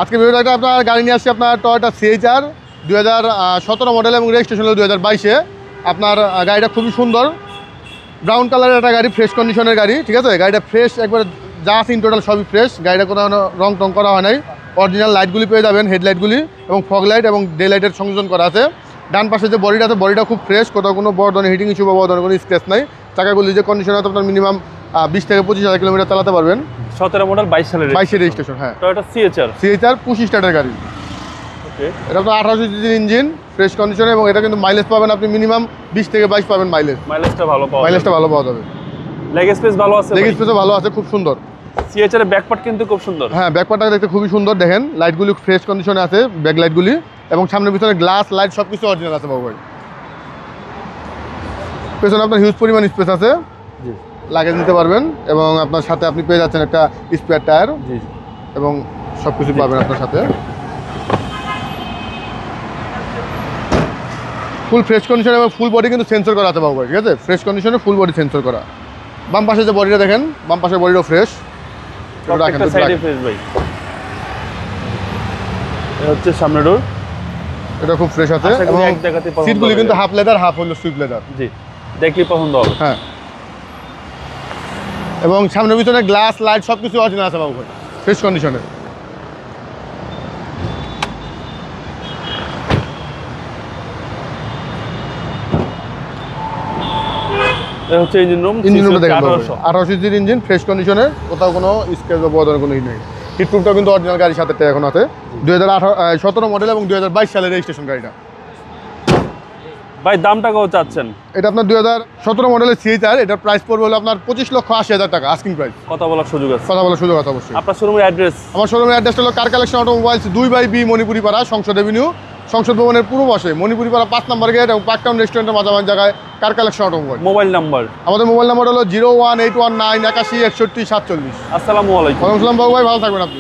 আজকে ভিডিওটা আপনার গাড়ি নিয়ে আসছি আপনার টয়োটা CHR 2017 মডেল এবং রেজিস্ট্রেশন হলো 2022-এ। আপনার গাড়িটা খুবই সুন্দর, ব্রাউন কালারের একটা গাড়ি, ফ্রেশ কন্ডিশনের গাড়ি, ঠিক আছে। গাড়িটা ফ্রেশ, একবার যা আছে ইন টোটাল সবই ফ্রেশ। গাড়িটা কোনো রং টং করা হয় নাই। অরিজিনাল লাইটগুলি পেয়ে যাবেন, হেডলাইটগুলি এবং ফগ লাইট এবং ডে লাইটের সংযোজন করা আছে। ডান পাশে যে বডিটা আছে, বডিটা খুব ফ্রেশ, কোথাও কোনো বড় ধরনের হিটিং ইস্যু বা বড় ধরনের কোনো স্ক্র্যাচ নাই। চাকাগুলি যে কন্ডিশন আছে আপনার মিনিমাম 20 থেকে 25,000 কিলোমিটার চালাতে পারবেন। 17 মডেল 22 সালের 22-এর রেজিস্ট্রেশন। হ্যাঁ, টয়োটা CHR পুশ স্টার্টের গাড়ি। ওকে, এটা আপনার 1800 সিসির ইঞ্জিন, ফ্রেশ কন্ডিশনে, এবং এটা কিন্তু মাইলেজ পাবেন আপনি মিনিমাম 20 থেকে 22 পাবেন মাইলেজটা ভালো পাওয়া মাইলেজটা ভালো পাওয়া যাবে। লেগ স্পেস ভালো আছে, লেগ স্পেসও ভালো আছে, খুব সুন্দর। CHR এর ব্যাকপার্ট কিন্তু খুব সুন্দর। হ্যাঁ, ব্যাকপার্টটা দেখতে খুবই সুন্দর, দেখেন লাইটগুলি ফ্রেশ কন্ডিশনে আছে, ব্যাক লাইটগুলি, এবং সামনের পিছনে গ্লাস লাইট সব কিছু অরিজিনাল আছে বাবু ভাই। পেছনে আপনার হিউজ পরিমাণ স্পেস আছে, জি লাগেজ নিতে পারবেন, এবং আপনার সাথে আপনি পেয়ে যাচ্ছেন একটা স্পেয়ার টায়ার, জি এবং সব কিছু পাবেন আপনার সাথে। ফুল ফ্রেশ কন্ডিশন এবং ফুল বডি কিন্তু সেন্সর করা আছে বাবু ভাই, ঠিক আছে। ফ্রেশ কন্ডিশনে ফুল বডি সেন্সর করা। বাম পাশে যে বডিটা দেখেন, বাম পাশের বডিটাও ফ্রেশ। প্রত্যেকটা সাইডে ফ্রেশ ভাই। এটা হচ্ছে সামনের ডোর, এটা খুব ফ্রেশ আছে, এবং সিটগুলি কিন্তু হাফ লেদার, হাফ হলো সুইফট লেদার। জি, দেখলে পছন্দ হবে। হ্যাঁ, এবং সামনের পিছনে গ্লাস লাইট সব কিছু অরিজিনাল আছে বাবু ভাই, ফ্রেশ কন্ডিশনে। এটা হচ্ছে ইঞ্জিন রুম দেখেন 1800 সিসির ইঞ্জিন, ফ্রেশ কন্ডিশনে, কোথাও কোনো স্ক্র্যাচ বা বদলের কোনো ই নেই। হিটপ্রুফটাও কিন্তু অরিজিনাল গাড়ির সাথে এখন আছে। 2017 মডেল এবং 2022 সালের রেজিস্ট্রেশন গাড়িটা। ভাই দামটা কত চাচ্ছেন? এটা আপনার 2017 মডেলের CHR, এটার প্রাইস পড়বে হলো আপনার 25,80,000 টাকা আস্কিং প্রাইস। কথা বলার সুযোগ আছে? কথা বলার সুযোগ আছে অবশ্যই। আপনার শোরুমের অ্যাড্রেস? আমার শোরুমের অ্যাড্রেসটা হলো car collection automobiles, 2/B Manipuri পাড়া, সংসদ এভিনিউ, সংসদ ভবনের পূর্ব পাশে, মণিপুরি পাড়া 5 নম্বর গেট এবং পার্কটাউন রেস্টুরেন্টের মাঝামাঝি জায়গায় car collection automobile. Mobile number? আমাদের মোবাইল নাম্বার হলো 01819 81 61 47। আসসালামু আলাইকুম। ওয়ালাইকুম আসসালাম বাবু ভাই, ভালো থাকবেন আপনি।